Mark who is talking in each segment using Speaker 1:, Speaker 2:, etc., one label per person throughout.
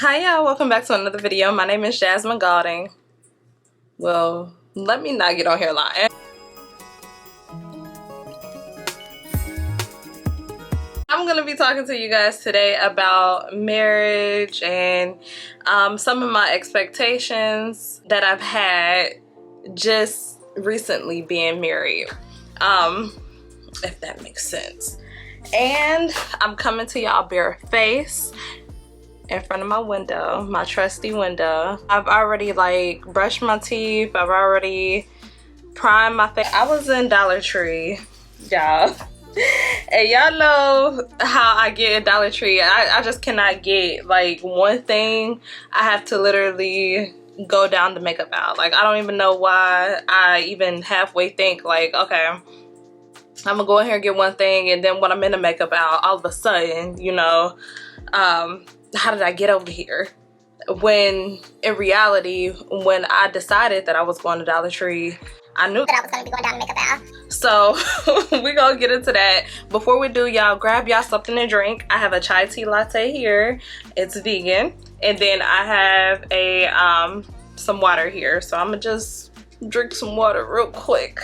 Speaker 1: Hi y'all, welcome back to another video. My name is Jasmine Golding. Well, let me not get on here lying. I'm gonna be talking to you guys today about marriage and some of my expectations that I've had just recently being married, if that makes sense. And I'm coming to y'all barefaced in front of my window, my trusty window. I've already like brushed my teeth. I've already primed my face. I was in Dollar Tree, y'all. And y'all know how I get at Dollar Tree. I just cannot get like one thing. I have to literally go down the makeup aisle. Like, I don't even know why I even halfway think like, okay, I'm gonna go in here and get one thing, and then when I'm in the makeup aisle, all of a sudden, you know, how did I get over here? When in reality, when I decided that I was going to Dollar Tree, I knew that I was going to be going down the makeup aisle. So we're going to get into that. Before we do, y'all, grab y'all something to drink. I have a chai tea latte here. It's vegan. And then I have a some water here. So I'm going to just drink some water real quick.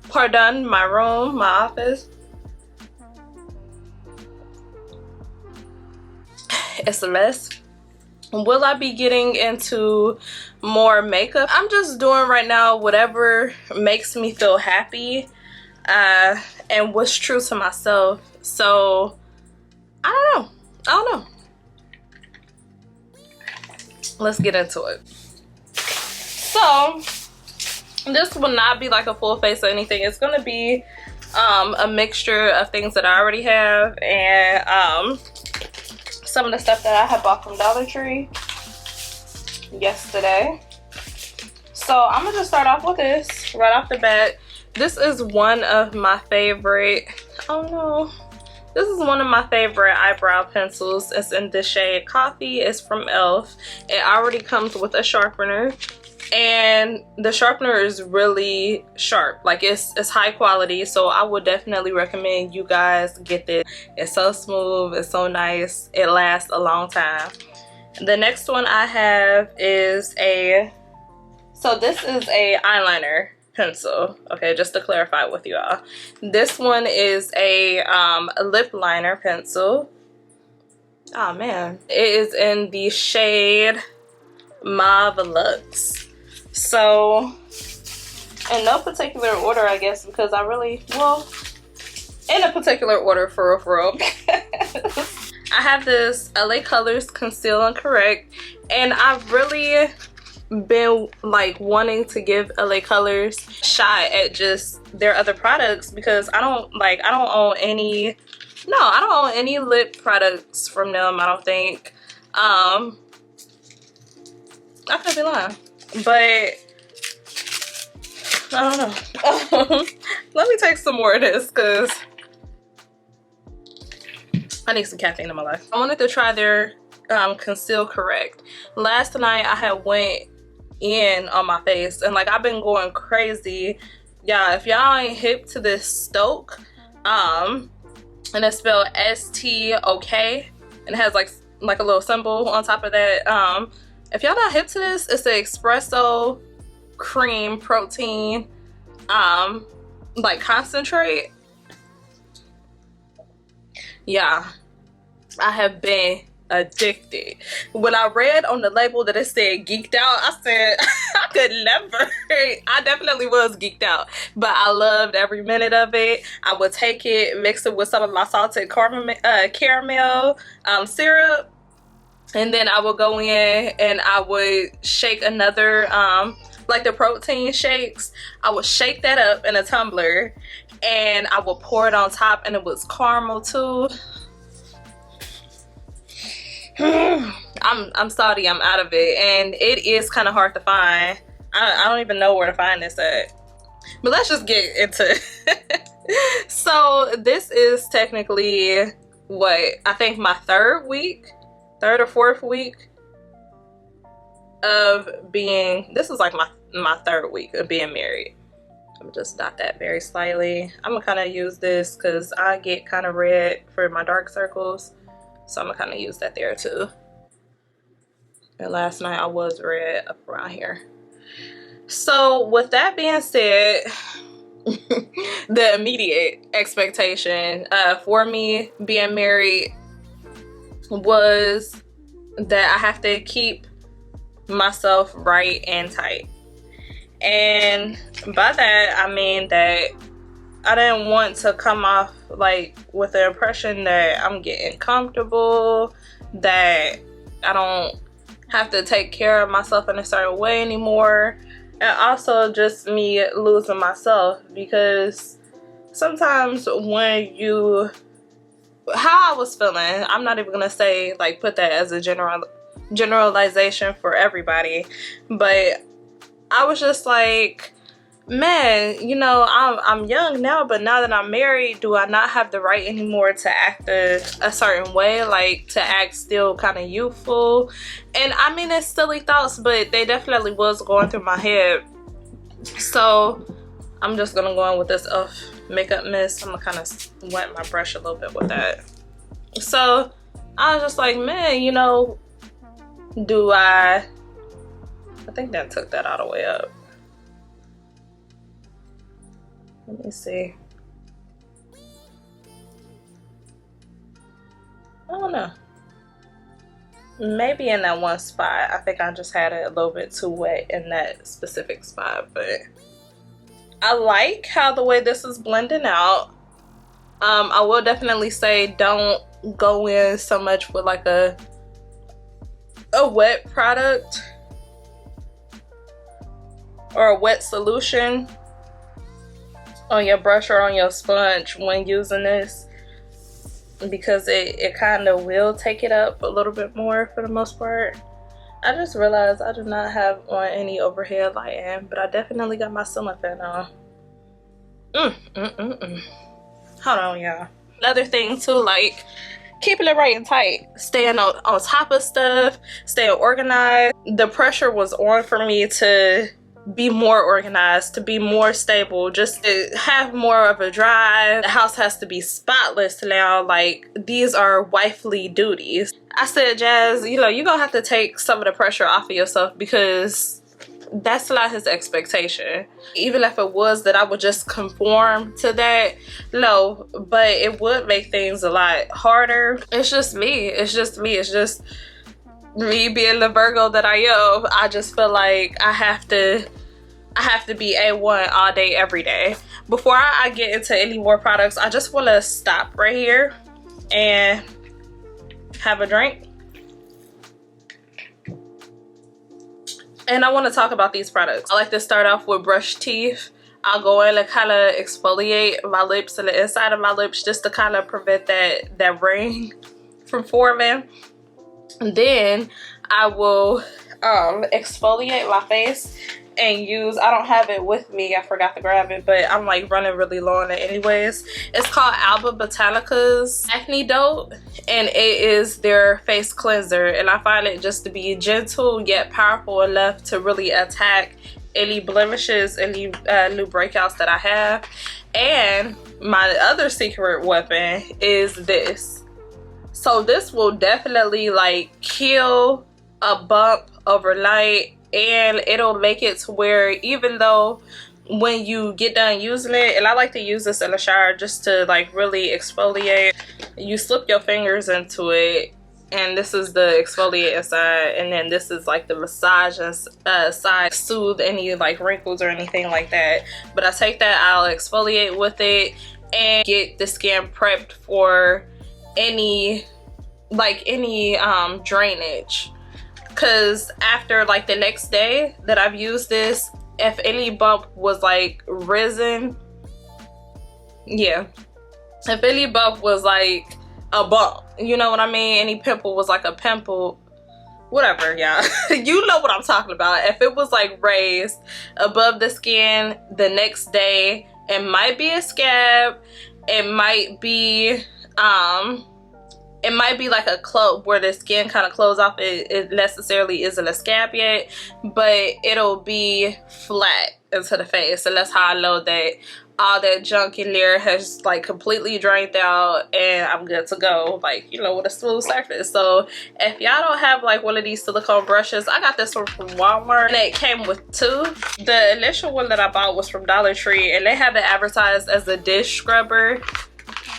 Speaker 1: Pardon my room, my office. It's a mess. Will I be getting into more makeup? I'm just doing right now whatever makes me feel happy and what's true to myself. So I don't know. Let's get into it. So this will not be like a full face or anything. It's gonna be a mixture of things that I already have and some of the stuff that I had bought from Dollar Tree yesterday. So I'm gonna just start off with this right off the bat. This is one of my favorite, this is one of my favorite eyebrow pencils. It's in the shade Coffee. It's from e.l.f. It already comes with a sharpener, and the sharpener is really sharp. Like, it's high quality, so I would definitely recommend you guys get this. It's so smooth, it's so nice, it lasts a long time. The next one I have is this is a eyeliner pencil. Okay, just to clarify with you all, this one is a lip liner pencil. Oh man, it is in the shade Mauve Luxe. So in no particular order, I guess, because I really, well, in a particular order for real. I have this LA Colors Conceal and Correct, and I've really been like wanting to give LA Colors a shot at just their other products, because I don't own any lip products from them, I don't think. I could be lying, but I don't know. Let me take some more of this because I need some caffeine in my life. I wanted to try their Conceal Correct. Last night I had went in on my face, and like, I've been going crazy. Yeah, if y'all ain't hip to this Stoke, and it's spelled S-T-O-K, and it has like a little symbol on top of that. If y'all not hip to this, it's an espresso cream protein like concentrate. Yeah, I have been addicted. When I read on the label that it said geeked out, I said I could never. I definitely was geeked out, but I loved every minute of it. I would take it, mix it with some of my salted caramel syrup, and then I would go in and I would shake another like the protein shakes. I would shake that up in a tumbler and I would pour it on top, and it was caramel too. I'm salty, I'm out of it, and it is kind of hard to find. I don't even know where to find this at, but let's just get into it. So this is technically what I think my third or fourth week of being, this is like my third week of being married. I'm just dot that very slightly. I'm gonna kind of use this because I get kind of red for my dark circles, so I'm gonna kind of use that there too. And last night I was red up around here. So with that being said, the immediate expectation for me being married was that I have to keep myself right and tight. And by that I mean that I didn't want to come off like with the impression that I'm getting comfortable, that I don't have to take care of myself in a certain way anymore, and also just me losing myself. Because sometimes when you, how I was feeling, I'm not even gonna say like put that as a generalization for everybody, but I was just like, man, you know, I'm young now, but now that I'm married, do I not have the right anymore to act a certain way, like to act still kind of youthful? And I mean, it's silly thoughts, but they definitely was going through my head. So I'm just gonna go in with this makeup mist. I'm gonna kind of wet my brush a little bit with that. So I was just like, man, you know, I think that took that all the way up. Let me see. I don't know. Maybe in that one spot. I think I just had it a little bit too wet in that specific spot, but I like how the way this is blending out. I will definitely say don't go in so much with like a wet product or a wet solution on your brush or on your sponge when using this, because it kind of will take it up a little bit more for the most part. I just realized I do not have on any overhead lighting, but I definitely got my ceiling fan on. Hold on, y'all. Another thing too, like keeping it right and tight, staying on top of stuff, staying organized. The pressure was on for me to be more organized, to be more stable, just to have more of a drive. The house has to be spotless now. Like, these are wifely duties. I said, Jazz, you know, you're gonna have to take some of the pressure off of yourself, because that's not his expectation. Even if it was that I would just conform to that, no, but it would make things a lot harder. It's just me. It's just me. It's just me being the Virgo that I am. I just feel like I have to be A1 all day, every day. Before I get into any more products, I just want to stop right here and have a drink. And I want to talk about these products. I like to start off with brush teeth. I'll go in and kind of exfoliate my lips and the inside of my lips just to kind of prevent that ring from forming. And then I will exfoliate my face and use, I don't have it with me, I forgot to grab it, but I'm like running really low on it anyways. It's called Alba Botanica's Acne Dope, and it is their face cleanser, and I find it just to be gentle yet powerful enough to really attack any blemishes, any new breakouts that I have. And my other secret weapon is this. So this will definitely like kill a bump overnight, and it'll make it to where even though when you get done using it, and I like to use this in the shower just to like really exfoliate, you slip your fingers into it, and this is the exfoliate side, and then this is like the massage side, soothe any like wrinkles or anything like that. But I take that, I'll exfoliate with it and get the skin prepped for any drainage. Because after like the next day that I've used this, if any bump was like risen, yeah, if any bump was like a bump, you know what I mean, any pimple was like a pimple, whatever, y'all. You know what I'm talking about. If it was like raised above the skin the next day, it might be a scab, it might be like a clump where the skin kind of closes off. It necessarily isn't a scab yet, but it'll be flat into the face, and that's how I know that all that junk in there has like completely drained out and I'm good to go, like, you know, with a smooth surface. So if y'all don't have like one of these silicone brushes, I got this one from Walmart and it came with 2. The initial one that I bought was from Dollar Tree and they have it advertised as a dish scrubber.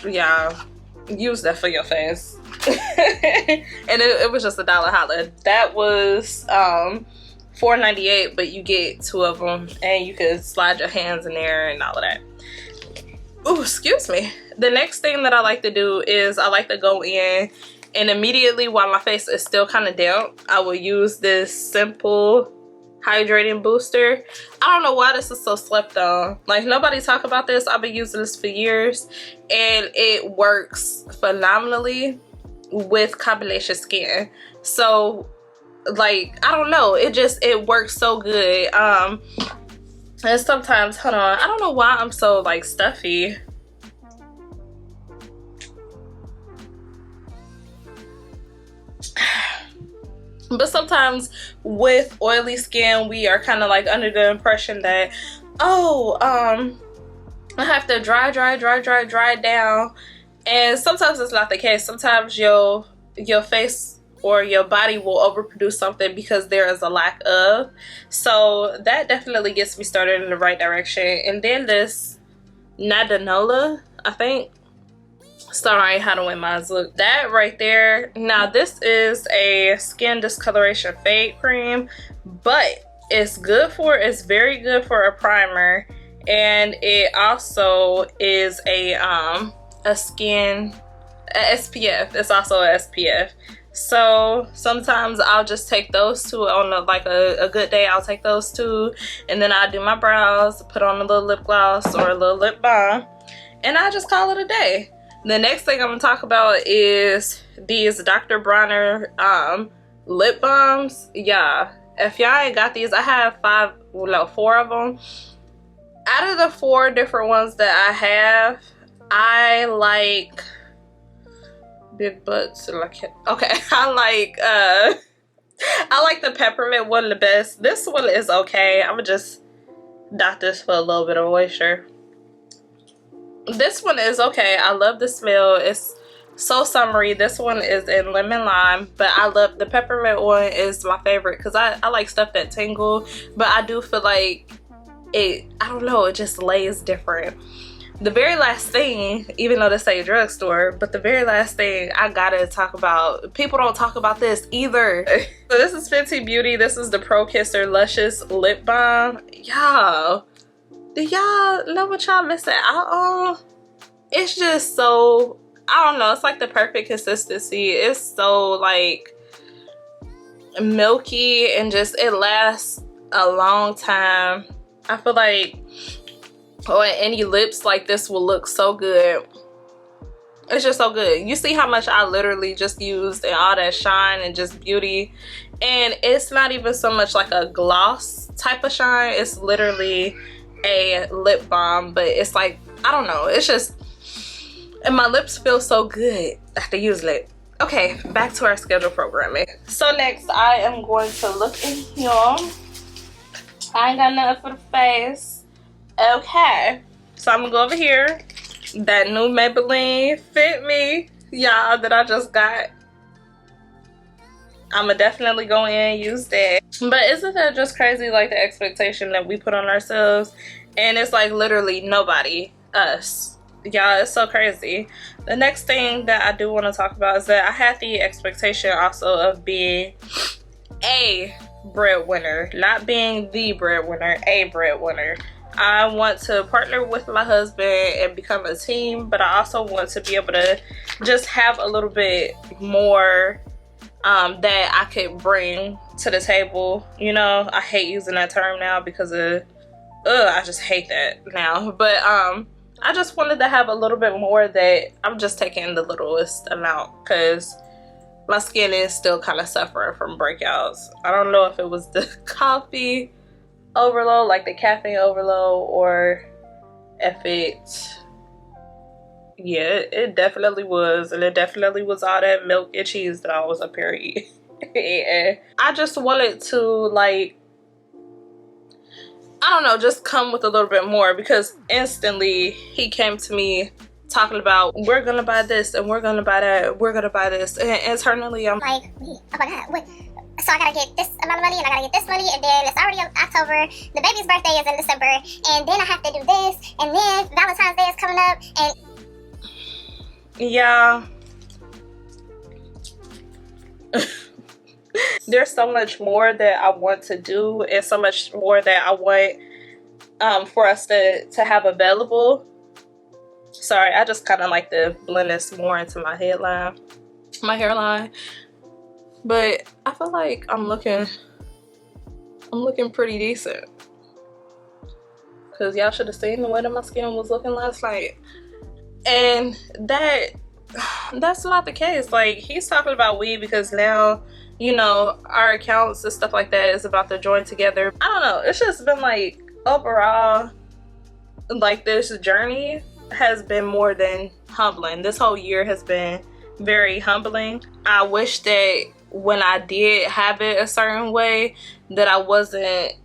Speaker 1: Yeah, use that for your face. And it was just $1 holler. That was $4.98, but you get 2 of them and you can slide your hands in there and all of that. Oh, excuse me. The next thing that I like to do is I like to go in and immediately while my face is still kind of damp, I will use this simple hydrating booster. I don't know why this is so slept on. Like, nobody talk about this. I've been using this for years and it works phenomenally with combination skin. So like, I don't know, it works so good. And sometimes, hold on, I don't know why I'm so like stuffy. But sometimes with oily skin, we are kind of like under the impression that, oh, I have to dry it down. And sometimes it's not the case. Sometimes your face or your body will overproduce something because there is a lack of. So that definitely gets me started in the right direction. And then this Nadanola, I think. Sorry, how do I mine look? That right there. Now this is a skin discoloration fade cream, but it's very good for a primer, and it also is a SPF. It's also a SPF. So sometimes I'll just take those 2 on a good day. I'll take those 2 and then I'll do my brows, put on a little lip gloss or a little lip balm, and I just call it a day. The next thing I'm gonna talk about is these Dr. Bronner lip balms. Yeah, if y'all ain't got these, I have 4 of them. Out of the 4 different ones that I have, I like big butts. Okay, I like the peppermint one the best. This one is okay. I'm gonna just dot this for a little bit of moisture. This one is okay. I love the smell. It's so summery. This one is in lemon lime, but I love the peppermint one is my favorite because I like stuff that tingle, but I do feel like I don't know, it just lays different. The very last thing, even though this ain't a drugstore, but the very last thing I gotta talk about, people don't talk about this either. So this is Fenty Beauty. This is the Pro Kisser Luscious Lip Balm. Y'all, do y'all know what y'all missing out on? It's just so, I don't know, it's like the perfect consistency. It's so like milky and just, it lasts a long time. I feel like on any lips like this will look so good. It's just so good. You see how much I literally just used and all that shine and just beauty, and it's not even so much like a gloss type of shine. It's literally a lip balm, but it's like, I don't know, it's just, and my lips feel so good after using it. Okay, back to our scheduled programming. So next I am going to look in here. I ain't got nothing for the face. Okay, so I'm gonna go over here. That new Maybelline Fit Me, y'all, that I just got. I'ma definitely go in and use that. But isn't that just crazy, like the expectation that we put on ourselves? And it's like literally nobody, us. Y'all, it's so crazy. The next thing that I do want to talk about is that I had the expectation also of being a breadwinner, not being the breadwinner, a breadwinner. I want to partner with my husband and become a team, but I also want to be able to just have a little bit more that I could bring to the table. You know, I hate using that term now because of, I just hate that now. But I just wanted to have a little bit more that I'm just taking the littlest amount because my skin is still kind of suffering from breakouts. I don't know if it was the coffee overload, like the caffeine overload, or if it definitely was, and it definitely was all that milk and cheese that I was up here eating. I just wanted to, like, I I don't know, just come with a little bit more, because instantly he came to me talking about, we're gonna buy this and we're gonna buy that, we're gonna buy this, and internally I'm like,
Speaker 2: oh my god, what? So I gotta get this amount of money and I gotta get this money, and then it's already October, the baby's birthday is in December, and then I have to do this, and then Valentine's Day is coming up, and
Speaker 1: yeah. There's so much more that I want to do, and so much more that I want for us to have available. Sorry, I just kind of like to blend this more into my hairline. But I feel like I'm looking pretty decent, because y'all should have seen the way that my skin was looking last night. And that's not the case. Like, he's talking about weed because now, you know, our accounts and stuff like that is about to join together. I don't know, it's just been like, overall, like, this journey has been more than humbling. This whole year has been very humbling. I wish that when I did have it a certain way, that I wasn't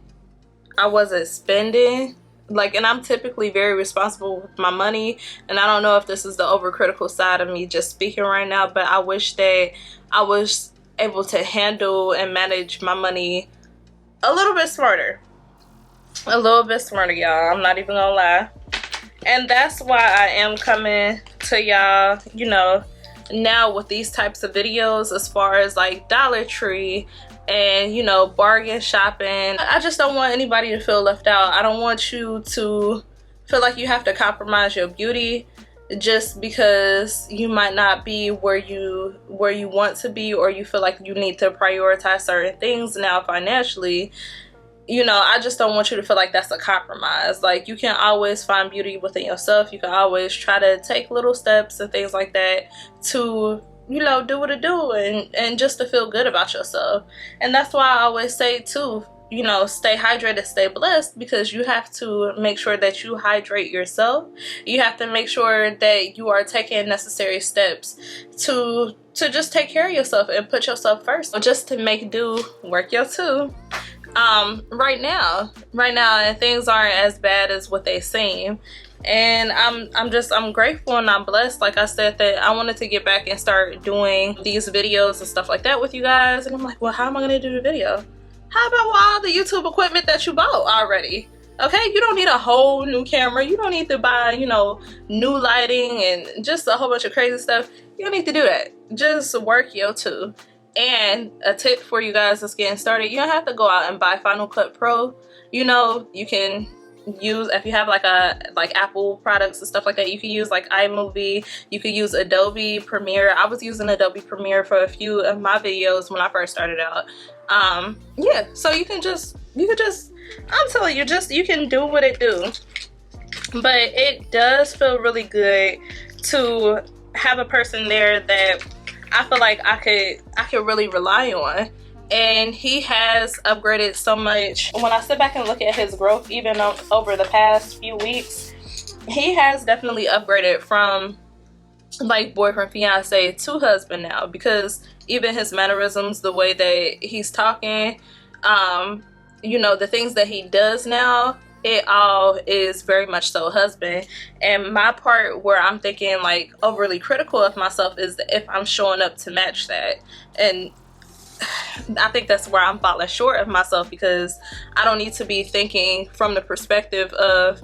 Speaker 1: spending. Like, and I'm typically very responsible with my money, and I don't know if this is the overcritical side of me just speaking right now, but I wish that I was able to handle and manage my money a little bit smarter. A little bit smarter, y'all. I'm not even gonna lie. And that's why I am coming to y'all, you know, now with these types of videos, as far as like Dollar Tree and, you know, bargain shopping. I just don't want anybody to feel left out. I don't want you to feel like you have to compromise your beauty just because you might not be where you want to be, or you feel like you need to prioritize certain things now financially. You know, I just don't want you to feel like that's a compromise. Like, you can always find beauty within yourself. You can always try to take little steps and things like that to, you know, do what it do, and just to feel good about yourself. And that's why I always say too, you know, stay hydrated, stay blessed, because you have to make sure that you hydrate yourself. You have to make sure that you are taking necessary steps to just take care of yourself and put yourself first, just to make do, work your two. Right now and things aren't as bad as what they seem, and I'm grateful and I'm blessed. Like I said, that I wanted to get back and start doing these videos and stuff like that with you guys, and I'm like, well, how am I gonna do the video? How about all the YouTube equipment that you bought already? Okay, you don't need a whole new camera, you don't need to buy, you know, new lighting and just a whole bunch of crazy stuff. You don't need to do that. Just work your two. And a tip for you guys that's getting started, you don't have to go out and buy Final Cut Pro. You know, you can use, if you have like Apple products and stuff like that, you can use like iMovie, you could use Adobe Premiere. I was using Adobe Premiere for a few of my videos when I first started out. Yeah, so you can just I'm telling you, just, you can do what it do. But it does feel really good to have a person there that I feel like I could really rely on. And he has upgraded so much. When I sit back and look at his growth, even over the past few weeks, he has definitely upgraded from like boyfriend, fiance to husband now, because even his mannerisms, the way that he's talking, you know, the things that he does now, it all is very much so husband. And my part where I'm thinking like overly critical of myself is if I'm showing up to match that. And I think that's where I'm falling short of myself, because I don't need to be thinking from the perspective of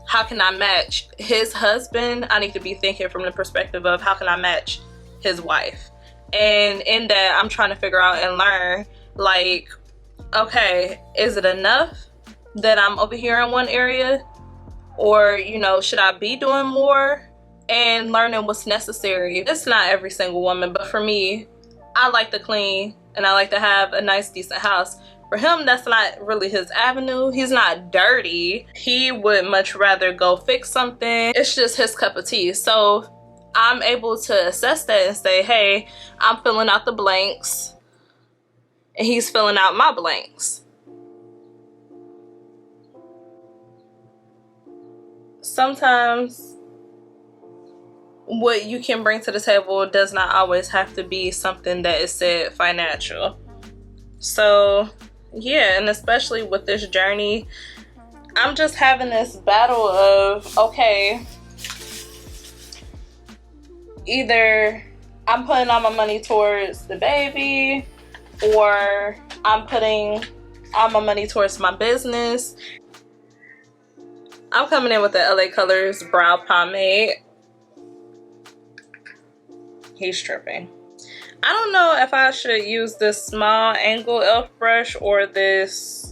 Speaker 1: how can I match his husband. I need to be thinking from the perspective of how can I match his wife. And in that, I'm trying to figure out and learn, like, okay, is it enough that I'm over here in one area, or, you know, should I be doing more? And learning what's necessary. It's not every single woman, but for me, I like to clean and I like to have a nice decent house. For him, that's not really his avenue. He's not dirty. He would much rather go fix something. It's just his cup of tea. So I'm able to assess that and say, hey, I'm filling out the blanks and he's filling out my blanks. Sometimes what you can bring to the table does not always have to be something that is said financial. So yeah, and especially with this journey, I'm just having this battle of, okay, either I'm putting all my money towards the baby, or I'm putting all my money towards my business. I'm coming in with the LA Colors brow pomade. He's tripping. I don't know if I should use this small angle elf brush or this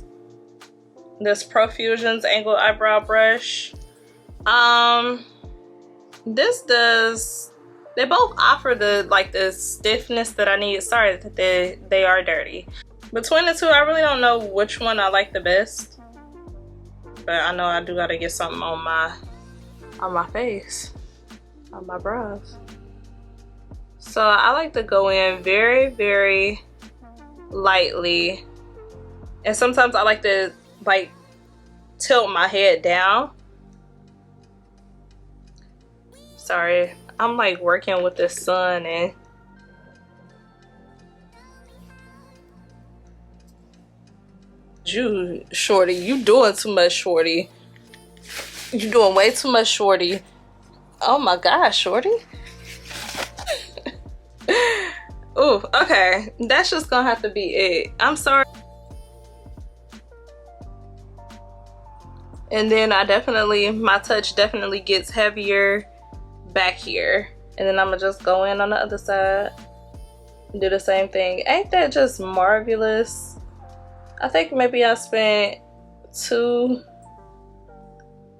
Speaker 1: Profusions angle eyebrow brush. This does, they both offer the stiffness that I need. Sorry that they are dirty. Between the two, I really don't know which one I like the best, but I know I do gotta get something on my face, on my brows. So I like to go in very, very lightly, and sometimes I like to tilt my head down. Sorry, I'm like working with the sun, and you, shorty, you doing too much, shorty. You doing way too much, shorty. Oh my gosh, shorty. Ooh, okay, that's just gonna have to be it. I'm sorry. And then my touch definitely gets heavier back here. And then I'm gonna just go in on the other side and do the same thing. Ain't that just marvelous? I think maybe I spent no,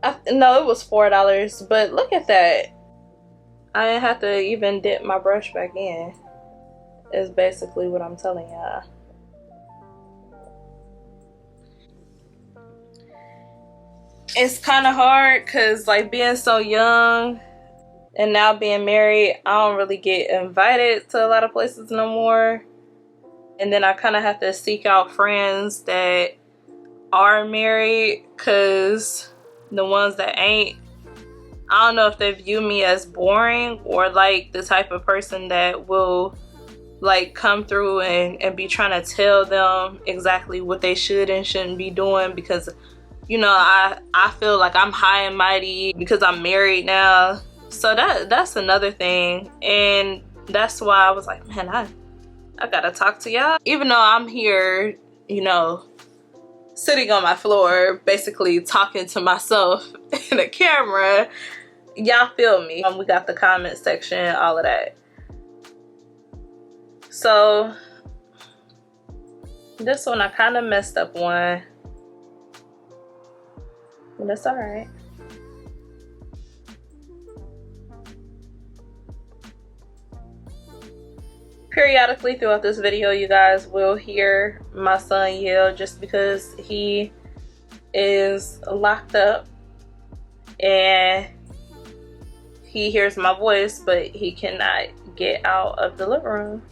Speaker 1: it was $4, but look at that. I didn't have to even dip my brush back in. Is basically what I'm telling y'all. It's kind of hard because like being so young and now being married, I don't really get invited to a lot of places no more. And then I kind of have to seek out friends that are married, because the ones that ain't, I don't know if they view me as boring or like the type of person that will like come through and be trying to tell them exactly what they should and shouldn't be doing, because you know I feel like I'm high and mighty because I'm married now. So that's another thing, and that's why I was like, man, I gotta talk to y'all. Even though I'm here, you know, sitting on my floor basically talking to myself in a camera, y'all feel me. We got the comment section, all of that. So this one I kind of messed up one, but that's all right. Periodically throughout this video, you guys will hear my son yell just because he is locked up and he hears my voice, but he cannot get out of the living room.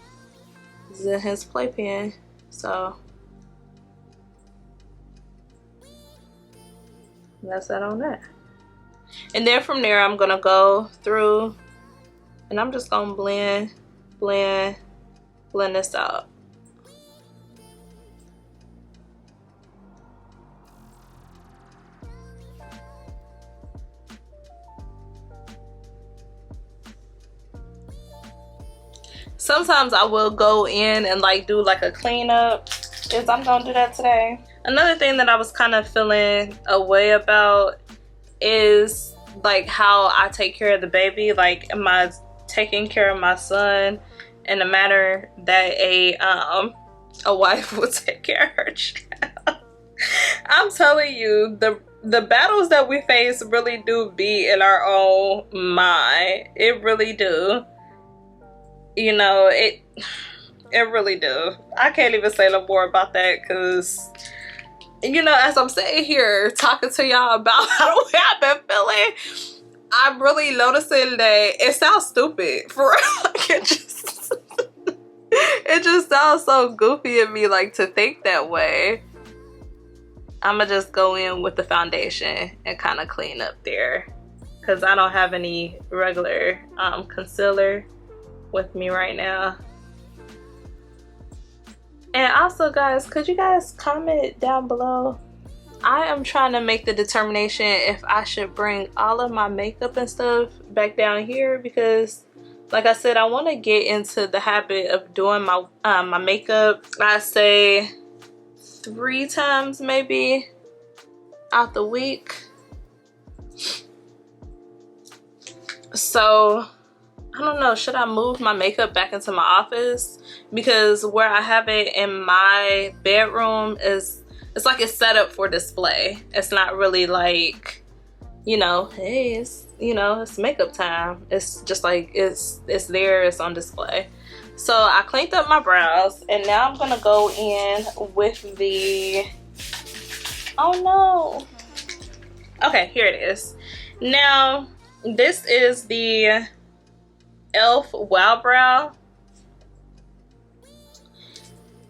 Speaker 1: He's in his playpen, so that's that on that. And then from there, I'm gonna go through and I'm just gonna blend this out. Sometimes I will go in and like do like a cleanup, because I'm gonna do that today. Another thing that I was kind of feeling a way about is like how I take care of the baby. Like, am I taking care of my son in a manner that a wife would take care of her child? I'm telling you, the battles that we face really do be in our own mind. It really do. You know, it really do. I can't even say no more about that, because you know, as I'm sitting here talking to y'all about how the way I've been feeling, I'm really noticing that it sounds stupid for real. Like, it just sounds so goofy in me, like, to think that way. I'ma just go in with the foundation and kind of clean up there, because I don't have any regular concealer with me right now. And also, guys, could you guys comment down below? I am trying to make the determination if I should bring all of my makeup and stuff back down here, because like I said, I want to get into the habit of doing my my makeup, I say 3 times maybe out the week. So I don't know, should I move my makeup back into my office? Because where I have it in my bedroom is, it's like it's set up for display. It's not really like, you know, hey, it's, you know, it's makeup time. It's just like it's there, it's on display. So I cleaned up my brows, and now I'm gonna go in with the, oh no, okay, here it is. Now this is the e.l.f. Wow Brow,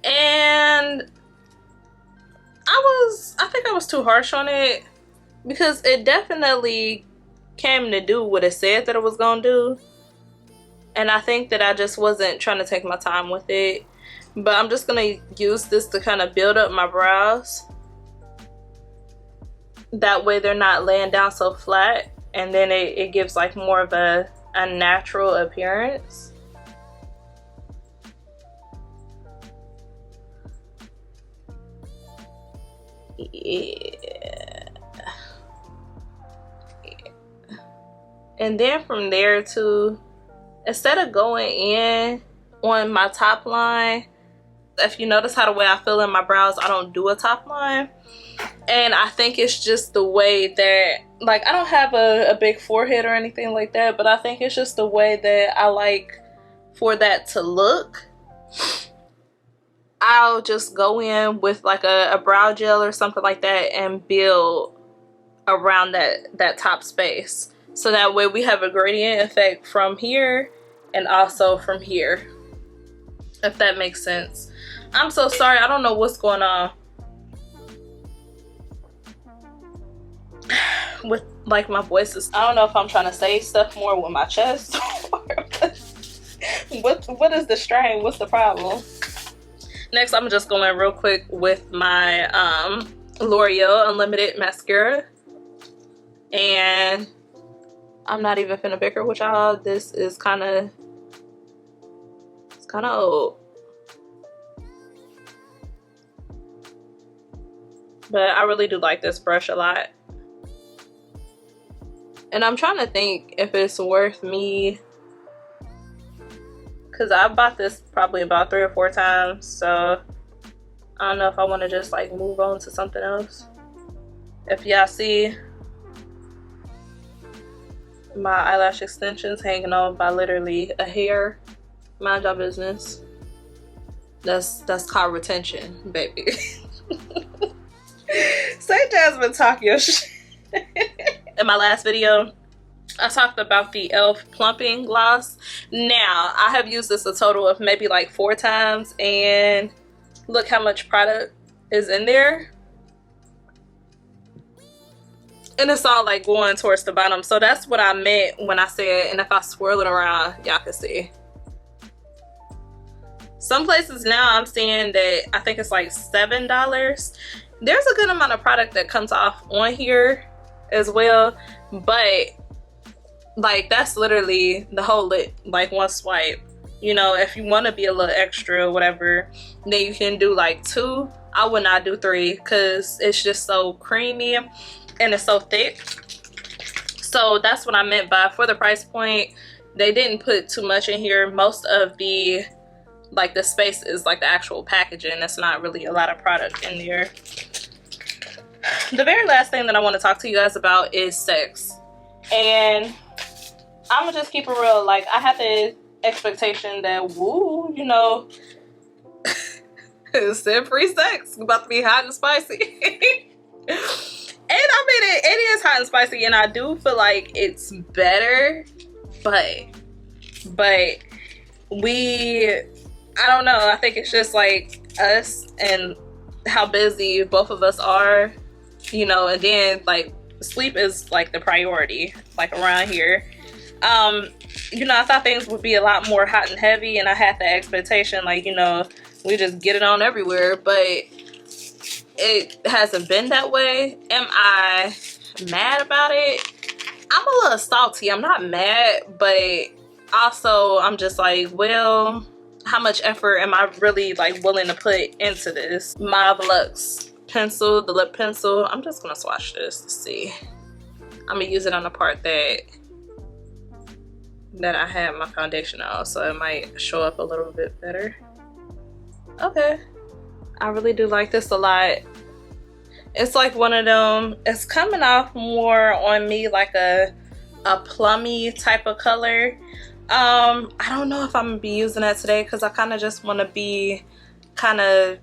Speaker 1: and I think I was too harsh on it, because it definitely came to do what it said that it was gonna do, and I think that I just wasn't trying to take my time with it. But I'm just gonna use this to kind of build up my brows, that way they're not laying down so flat, and then it gives like more of a natural appearance. Yeah. And then from there too, instead of going in on my top line, if you notice how the way I fill in my brows, I don't do a top line. And I think it's just the way that, like, I don't have a big forehead or anything like that, but I think it's just the way that I like for that to look. I'll just go in with like a brow gel or something like that and build around that top space. So that way we have a gradient effect from here and also from here, if that makes sense. I'm so sorry, I don't know what's going on with like my voice is, I don't know if I'm trying to say stuff more with my chest or what is the strain, what's the problem? Next, I'm just going real quick with my L'Oreal Unlimited mascara, and I'm not even finna bicker with y'all. This is kind of old, but I really do like this brush a lot. And I'm trying to think if it's worth me, because I bought this probably about 3 or 4 times, so I don't know if I want to just like move on to something else. If y'all see my eyelash extensions hanging on by literally a hair, mind your business. That's called retention, baby. Say Jasmine talk your shit. In my last video, I talked about the e.l.f. plumping gloss. Now I have used this a total of maybe like 4 times, and look how much product is in there, and it's all like going towards the bottom. So that's what I meant when I said, and if I swirl it around, y'all can see. Some places now I'm seeing that I think it's like $7. There's a good amount of product that comes off on here as well, but like that's literally the whole lip, like one swipe. You know, if you want to be a little extra or whatever, then you can do like 2. I would not do 3 because it's just so creamy and it's so thick. So that's what I meant by, for the price point, they didn't put too much in here. Most of the like the space is like the actual packaging. That's not really a lot of product in there. The very last thing that I want to talk to you guys about is sex, and I'm gonna just keep it real. Like, I had the expectation that, woo, you know, it's free sex about to be hot and spicy. And I mean, it is hot and spicy, and I do feel like it's better, but I don't know, I think it's just like us and how busy both of us are, you know. And then like sleep is like the priority, like around here. You know, I thought things would be a lot more hot and heavy, and I had the expectation, like, you know, we just get it on everywhere. But it hasn't been that way. Am I mad about it? I'm a little salty. I'm not mad, but also I'm just like, well, how much effort am I really like willing to put into this? Mauve Luxe pencil, the lip pencil. I'm just gonna swatch this to see. I'm gonna use it on the part that I have my foundation on, so it might show up a little bit better. Okay, I really do like this a lot. It's like one of them, it's coming off more on me like a plummy type of color. I don't know if I'm gonna be using that today because I kind of just want to be kind of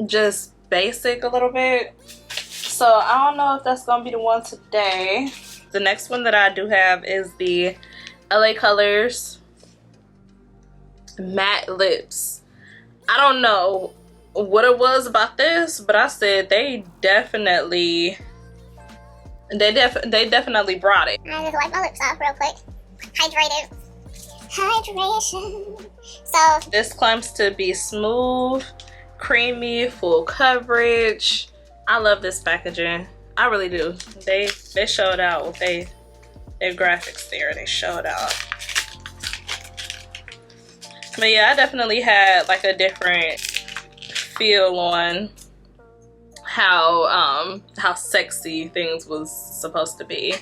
Speaker 1: just basic a little bit. So I don't know if that's gonna be the one today. The next one that I do have is the LA Colors Matte Lips. I don't know what it was about this, but I said they definitely brought it.
Speaker 2: I just wipe my lips off real quick. Hydrated. Hydration. So
Speaker 1: This claims to be smooth, creamy, full coverage. I love this packaging. I really do. They showed out with their graphics there. They showed out. But yeah, I definitely had like a different feel on how sexy things was supposed to be.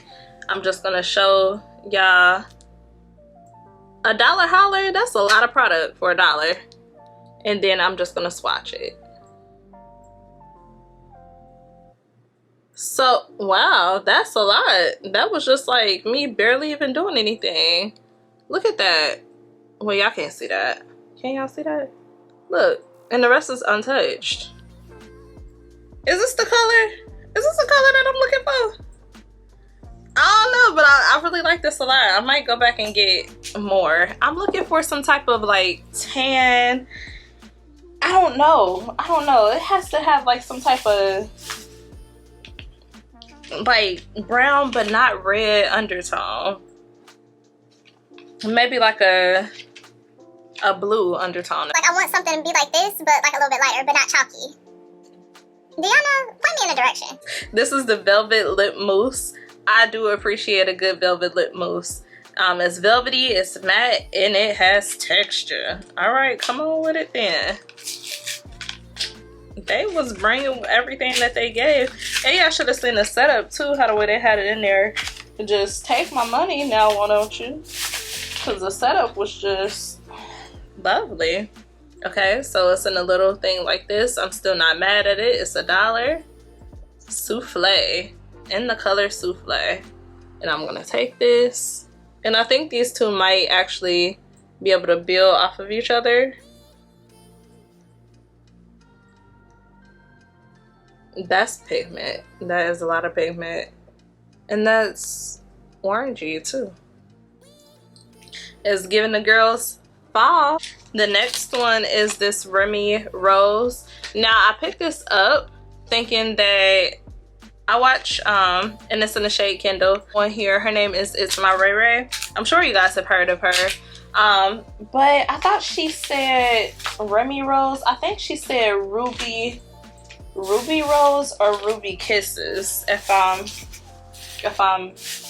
Speaker 1: I'm just gonna show y'all. $1 holler, that's a lot of product for $1. And then I'm just gonna swatch it. So wow, that's a lot. That was just like me barely even doing anything. Look at that. Well, y'all can't see that. Can y'all see that? Look, and the rest is untouched. Is this the color? Is this the color that I'm looking for? I don't know, but I really like this a lot. I might go back and get more. I'm looking for some type of like tan. I don't know. It has to have like some type of like brown but not red undertone. Maybe like a blue undertone.
Speaker 2: like I want something to be like this, but like a little bit lighter, but not chalky. Deanna, point me in a direction.
Speaker 1: This is the Velvet Lip Mousse. I do appreciate a good velvet lip mousse. It's velvety, it's matte, and it has texture. All right, come on with it then. They was bringing everything that they gave. And yeah, I should have seen the setup too, how the way they had it in there. Just take my money now, why don't you? Because the setup was just lovely. Okay, so it's in a little thing like this. I'm still not mad at it. It's $1. Souffle. In the color Souffle. And I'm gonna take this. And I think these two might actually be able to build off of each other. That's pigment. That is a lot of pigment. And that's orangey too. It's giving the girls fall. The next one is this Remy Rose. Now I picked this up thinking that I watch and it's in the shade Kindle on here. Her name is It's My Ray Ray. I'm sure you guys have heard of her. But I thought she said Remy Rose. I think she said Ruby Rose or Ruby Kisses, if I'm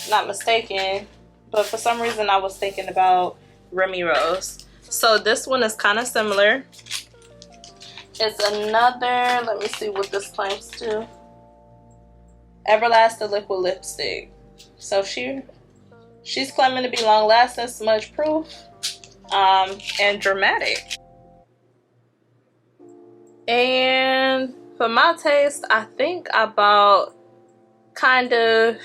Speaker 1: not mistaken. But for some reason I was thinking about Remy Rose. So this one is kind of similar. It's another, let me see what this claims to. Everlasting Liquid Lipstick. So she's claiming to be long lasting, smudge proof, and dramatic. And for my taste, I think I bought kind of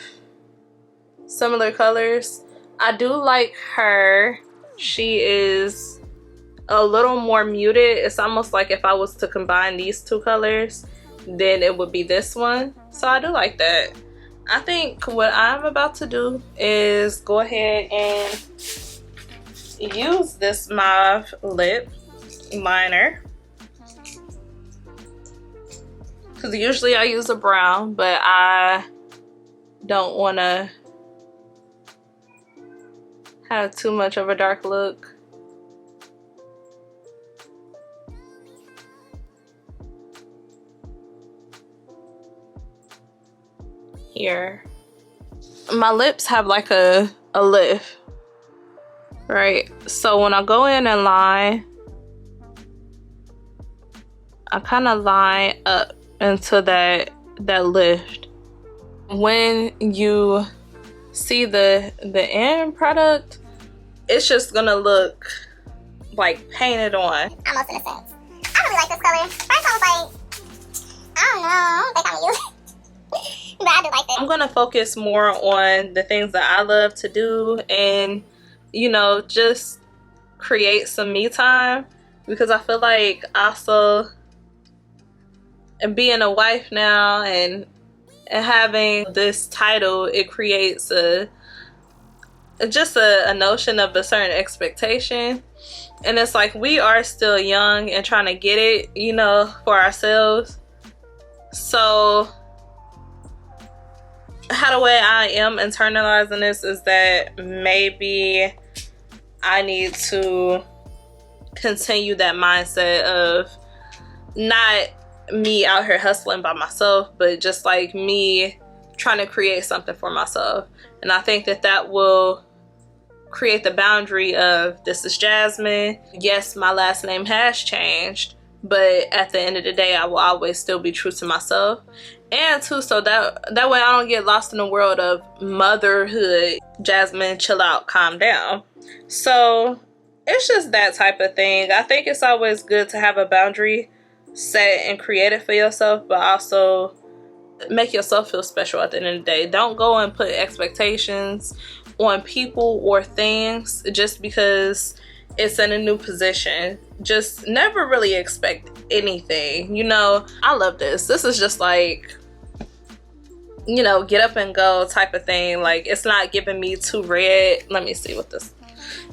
Speaker 1: similar colors. I do like her. She is a little more muted. It's almost like if I was to combine these two colors, then it would be this one. So I do like that. I think what I'm about to do is go ahead and use this mauve lip liner. Because usually I use a brown, but I don't want to have too much of a dark look. here. My lips have like a lift, right? So when I go in and line, I kind of line up into that lift. When you see the end product, it's just gonna look like painted on.
Speaker 2: Almost in a sense. I really like this color. First I was like, I don't know, I don't think I'm using it. But I do like this.
Speaker 1: I'm gonna focus more on the things that I love to do and, you know, just create some me time, because I feel like also, and being a wife now and having this title, it creates just a notion of a certain expectation. And it's like we are still young and trying to get it, you know, for ourselves. So how the way I am internalizing this is that maybe I need to continue that mindset of not me out here hustling by myself, but just like me trying to create something for myself. And I think that will create the boundary of, this is Jasmine. Yes, my last name has changed, but at the end of the day, I will always still be true to myself. And too, so that way I don't get lost in the world of motherhood. Jasmine, chill out, calm down. So it's just that type of thing. I think it's always good to have a boundary set and create it for yourself, but also make yourself feel special at the end of the day. Don't go and put expectations on people or things just because it's in a new position. Just never really expect anything. You know, I love this. This is just like, you know, get up and go type of thing. Like, it's not giving me too red. Let me see what this,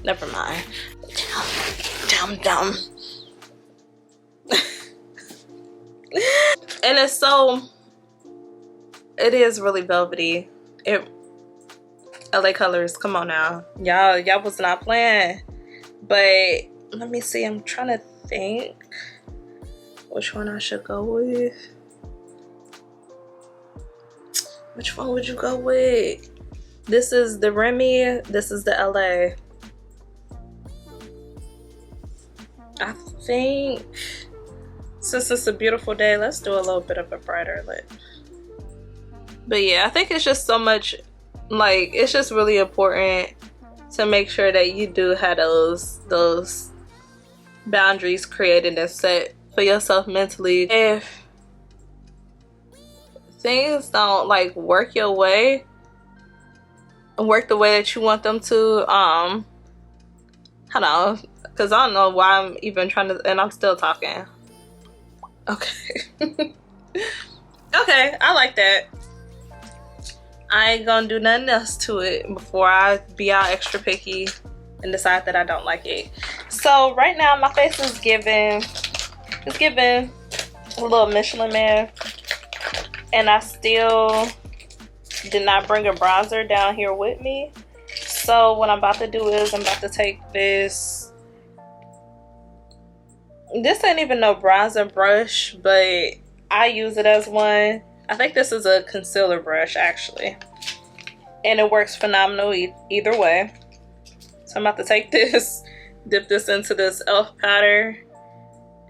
Speaker 1: never mind. Dumb. And it's so, it is really velvety. LA Colors, come on now. Y'all was not playing. But let me see, I'm trying to think which one I should go with. Which one would you go with? This is the Remy, this is the LA. I think since it's a beautiful day, let's do a little bit of a brighter lip. But yeah, I think it's just so much, like, it's just really important to make sure that you do have those boundaries created and set for yourself mentally. If things don't like work your way, work the way that you want them to, hold on, because I don't know why I'm even trying to, and I'm still talking. Okay. Okay, I like that. I ain't gonna do nothing else to it before I be out extra picky and decide that I don't like it. So right now my face is giving, it's giving a little Michelin Man, and I still did not bring a bronzer down here with me. So what I'm about to do is I'm about to take this ain't even no bronzer brush, but I use it as one. I think this is a concealer brush actually, and it works phenomenal either way. So I'm about to take this, dip this into this e.l.f. powder,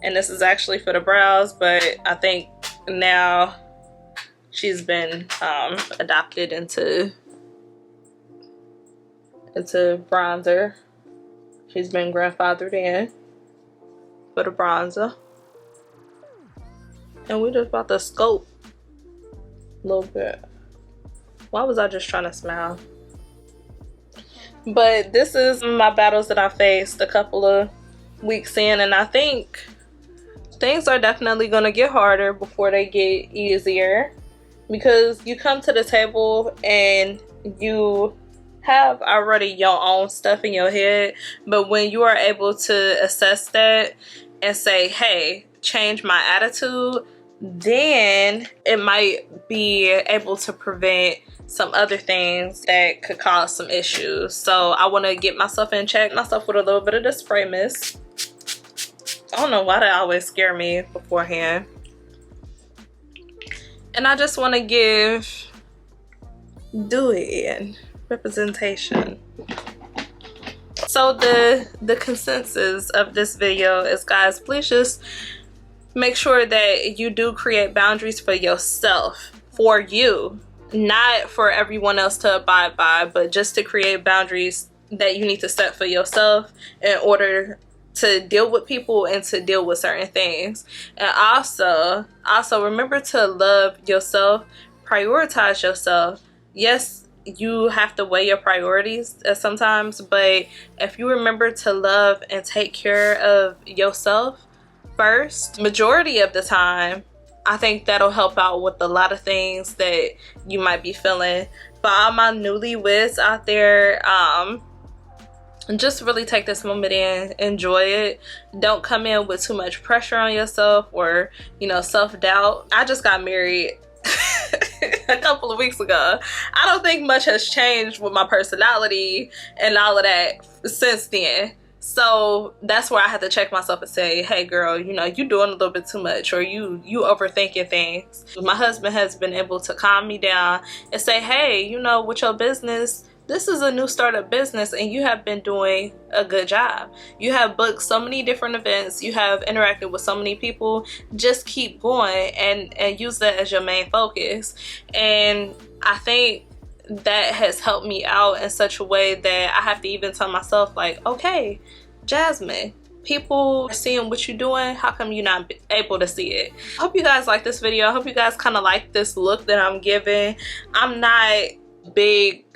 Speaker 1: and this is actually for the brows, but I think now she's been adopted into bronzer. She's been grandfathered in for the bronzer, and we're just about to scope a little bit. Why was I just trying to smile? But this is my battles that I faced a couple of weeks in, and I think things are definitely gonna get harder before they get easier, because you come to the table and you have already your own stuff in your head, but when you are able to assess that and say, hey, change my attitude, then it might be able to prevent some other things that could cause some issues. So I want to get myself in check, myself with a little bit of the spray mist. I don't know why that always scare me beforehand. And I just want to give Do it, Ian. Representation. So the consensus of this video is, guys, please just make sure that you do create boundaries for yourself, for you, not for everyone else to abide by, but just to create boundaries that you need to set for yourself in order to deal with people and to deal with certain things. And also remember to love yourself, prioritize yourself. Yes, you have to weigh your priorities sometimes, but if you remember to love and take care of yourself first, majority of the time, I think that'll help out with a lot of things that you might be feeling. For all my newlyweds out there, just really take this moment in, enjoy it. Don't come in with too much pressure on yourself or, you know, self-doubt. I just got married a couple of weeks ago. I don't think much has changed with my personality and all of that since then. So that's where I had to check myself and say, hey girl, you know, you doing a little bit too much, or you overthinking things. My husband has been able to calm me down and say, hey, you know, with your business, this is a new startup business and you have been doing a good job. You have booked so many different events. You have interacted with so many people. Just keep going and use that as your main focus. And I think that has helped me out in such a way that I have to even tell myself, like, okay, Jasmine, people are seeing what you're doing. How come you're not able to see it? I hope you guys like this video. I hope you guys kind of like this look that I'm giving. I'm not big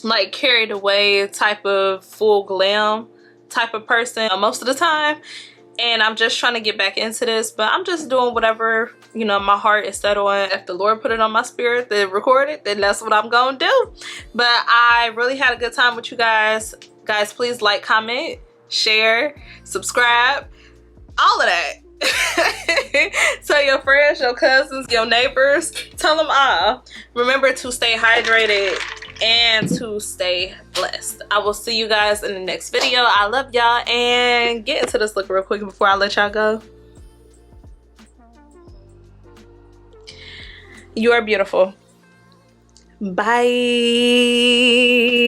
Speaker 1: like carried away type of full glam type of person most of the time, and I'm just trying to get back into this, but I'm just doing whatever, you know, my heart is set on. If the Lord put it on my spirit to record it, then that's what I'm gonna do. But I really had a good time with you guys. Guys, please like, comment, share, subscribe, all of that. Tell your friends, your cousins, your neighbors, tell them all. Remember to stay hydrated and to stay blessed. I will see you guys in the next video. I love y'all, and get into this look real quick before I let y'all go. You are beautiful. Bye.